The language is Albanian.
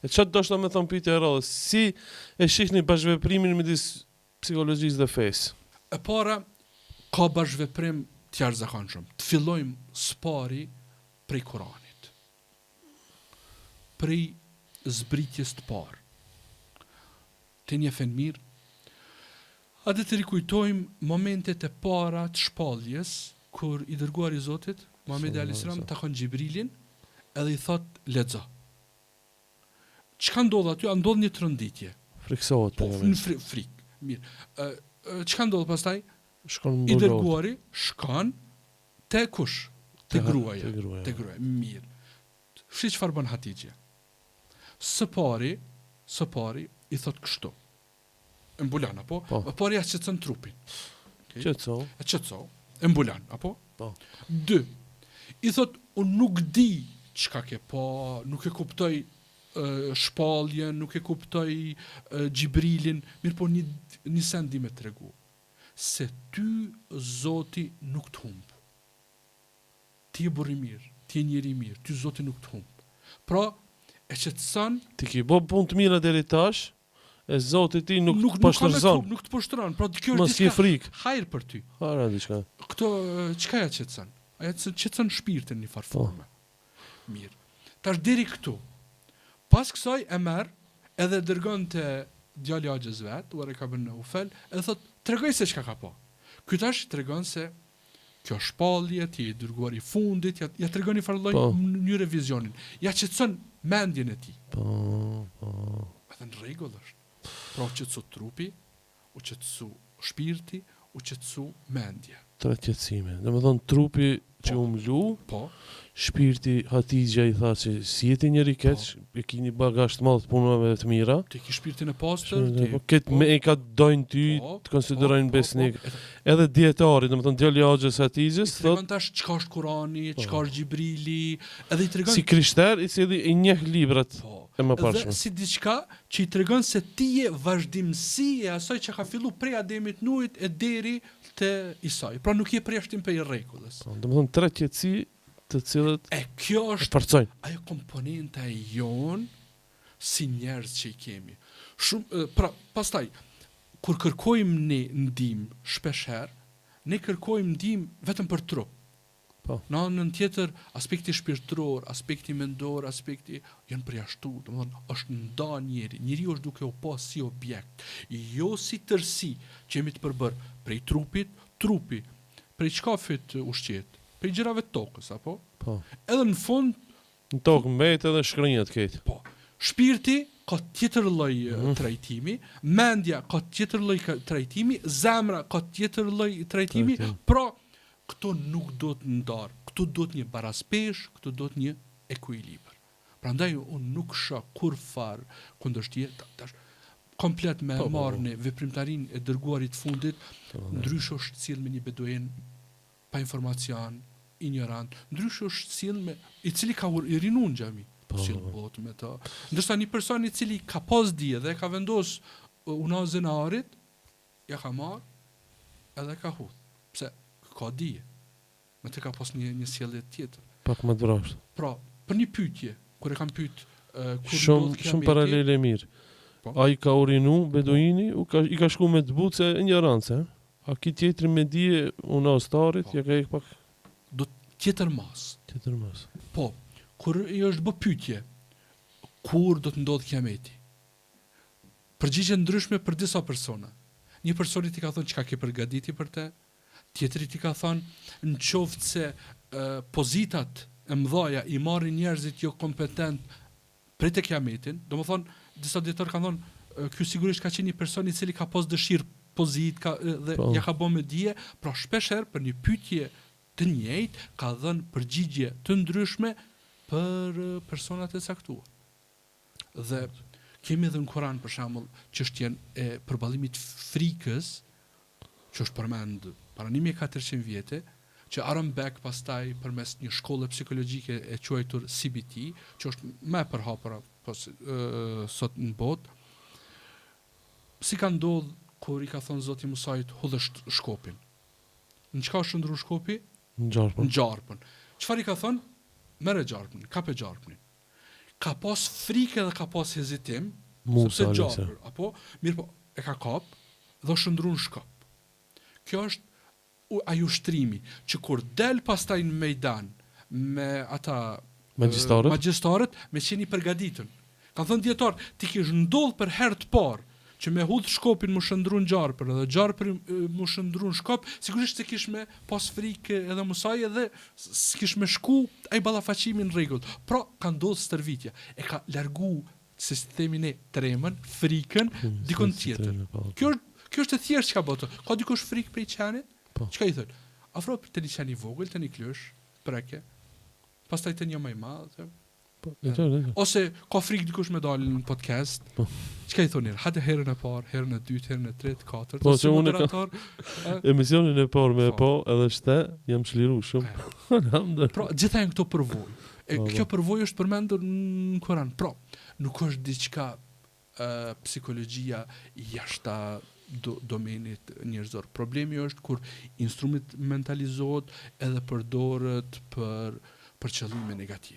E çfarë do të më thon pyetja e radhës, si e shihni bashkëveprimin midis psikologjisë dhe fesë? E para, ka bashkëveprim të jashtëzakonshëm. Të fillojmë spari prej Kuranit. Prej zbritjes të parë. Të njefen mirë. A dhe të rikujtojmë momentet e para të shpalljes, kur i dërguari i Zotit, Muhamedi a.s. takon Xhibrilin, edhe i thot lexo. Çka ndodh aty? A ndodh një tronditje? Friksohet Po, në frik. Mirë. Çka ndodh pastaj? Shkon I dërguari shkon te kush? Te gruaja. Te gruaja. Mirë. Shi çfarë bën Hatixhe? Së pari i thot kështu. Embulan apo? Po. Pari ja shqetëson trupin. Okay. Qetëso. Embulan apo? Po. 2. I thot unë nuk di çka ke po, nuk e kuptoj shpalljen, nuk e kuptoj Xhibrilin, mirë po një send di me tregu. Se ty Zoti nuk të humb. Ti je burr i mirë, ti je njeri i mirë, ty Zoti nuk të humb. Pra, e qetëson, ti ke bë punë të mira deri tash, e Zoti ti nuk të ka poshtërzon. nuk të poshtron. Pra kjo Mos është ke frikë. hajër për ty. Ara diçka. Këto çka ja qetëson? Aja qetëson shpirtin në një forme. Mirë. Tash deri këtu. Pas kësaj e merr edhe dërgon te djali i Axhës vet, Waraka ibn Ufel, e thot tregoj se çka ka po. Ky tash tregon se kjo shpallje ti i dërguar i fundit, ja tregon i farlloj mënyrë vizionin. Ja qetëson mendjen e tij. Po. Edhe në rregull është. Pra u qetësu trupi, u qetësu shpirti, u qetësu mendja. Tre qetësime. Domethënë trupi që u mlu, po. Shpirti Hatixha i tha se si jeti njëri keq, e keni bagazh të madh të punave të mira. Ti ke shpirtin e pastër, Po këtë me e ka dojnë ty, të konsiderojnë besnik. Edhe dietari, domethënë djali i Axhës Hatixhës, thotë tash çka është Kurani, çka është Xhibrili, edhe i tregon si krishter i cili i njeh librat. E më parshme. Dhe si diçka që i tregon se ti je vazhdimsi e asaj që ka filluar prej Ademit Nuhit e deri te Isai. Pra nuk je përjashtim për rregullës. Domethënë tre qetësi të cilët kjo është përcojnë ajo komponenta e jon si njerëz që i kemi. Shumë pra pastaj kur kërkojmë ne ndihmë shpeshherë, ne kërkojmë ndihmë vetëm për trup. Po. Në anën tjetër, aspekti shpirtëror, aspekti mendor, aspekti janë përjashtuar, domethënë është nda njeriu është duke u pas si objekt, jo si tërsi që jemi të përbër prej trupi, prej çkafit ushqet, prej gjërave të tokës, apo? Po. Edhe në fund në tokë mbet edhe shkrinjat këtë. Po. Shpirti ka tjetër lloj trajtimi, mendja ka tjetër lloj trajtimi, zemra ka tjetër lloj trajtimi, pra këto nuk do të ndar, këtu do të një baraspesh, këtu do të një ekuilibër. Prandaj unë nuk shoh kur far kundërshtje tash komplet me marrni veprimtarin e dërguarit fundit, ndryshe është sill me një beduin pa informacion, ignorant, ndryshe është sill me i cili ka rinu në xhami, sill bot me to. Ndërsa një person i cili ka pas dije dhe ka vendos unazën e arit, ja ka marr edhe ka hudh. Pse? Ka dije. Me të ka pas një sjellje tjetër. Pak më drasht. Pra, për një pyetje, kur e kam pyet shumë paralele mirë. Ai ka urinu beduini, i ka shku me të buce ignorancë, a ki tjetri me dije unastarit, ja ka pak do tjetër mas. Po, kur i është bë pyetje, kur do të ndodh kiameti? Përgjigje ndryshme për disa persona. Një personi ti ka thonë çka ke përgatiti për të, tjetri ti ka thonë në qoftë se pozitat e mëdhaja i marrin njerëzit jo kompetent prej te kiametin, domethënë disa dietar kanë thonë ky sigurisht ka qenë një person i cili ka pas dëshirë pozitë dhe ja ka bën me dije, pra shpeshherë për një pyetje të njëjtë ka dhënë përgjigje të ndryshme për personat e caktuar. Dhe kemi edhe në Kur'an për shembull çështjen e përballimit frikës, që është përmend para 1400 vjete, që Aaron Beck pastaj përmes një shkolle psikologjike e quajtur CBT, që është më e përhapura sot në botë, si ka ndodhur kur i ka thënë Zoti Musait hudhë shkopin. Në çka është ndru shkopi? Në gjarpën. Çfarë i ka thënë? Merë gjarpën, kape gjarpën. ka pas frikë dhe ka pas hezitim, Musa sepse alayhis Gjabër, apo mirë po e ka kap dhe u shndru në shkop. Kjo është ai ushtrimi që kur del pastaj në mejdan me ata magjistarët me qenë i përgatitur. Kanë thënë dietar, ti kish ndodh për herë të parë që me hudh shkopin më shndru në gjarpër edhe gjarpër më shndru në shkop, sigurisht se kish me pas frikë edhe mësaj edhe s'kish me shku ai ballafaqimi në rregull. Pra ka ndodhur stërvitja, e ka largu se si themi ne tremën, frikën dikon tjetër. Kjo është e thjeshtë çka bëto. Ka dikush frikë prej qenit? Çka i thon? Afro për të një qen i vogël, të një klësh, preke. Pastaj të një më i madh. Ose ka frikë dikush me dalë në podcast. Çka i thonë? Hajde herën e parë, herën e dytë, herën e tretë, katërt. Po se unë emisionin e parë me po edhe shte jam çliru shumë. Pra gjitha janë këto përvojë. Kjo përvojë është përmendur në Kur'an. Pra, nuk është diçka psikologjia jashta domenit njerëzor. Problemi është kur instrumentalizohet edhe përdoret për qëllime negative.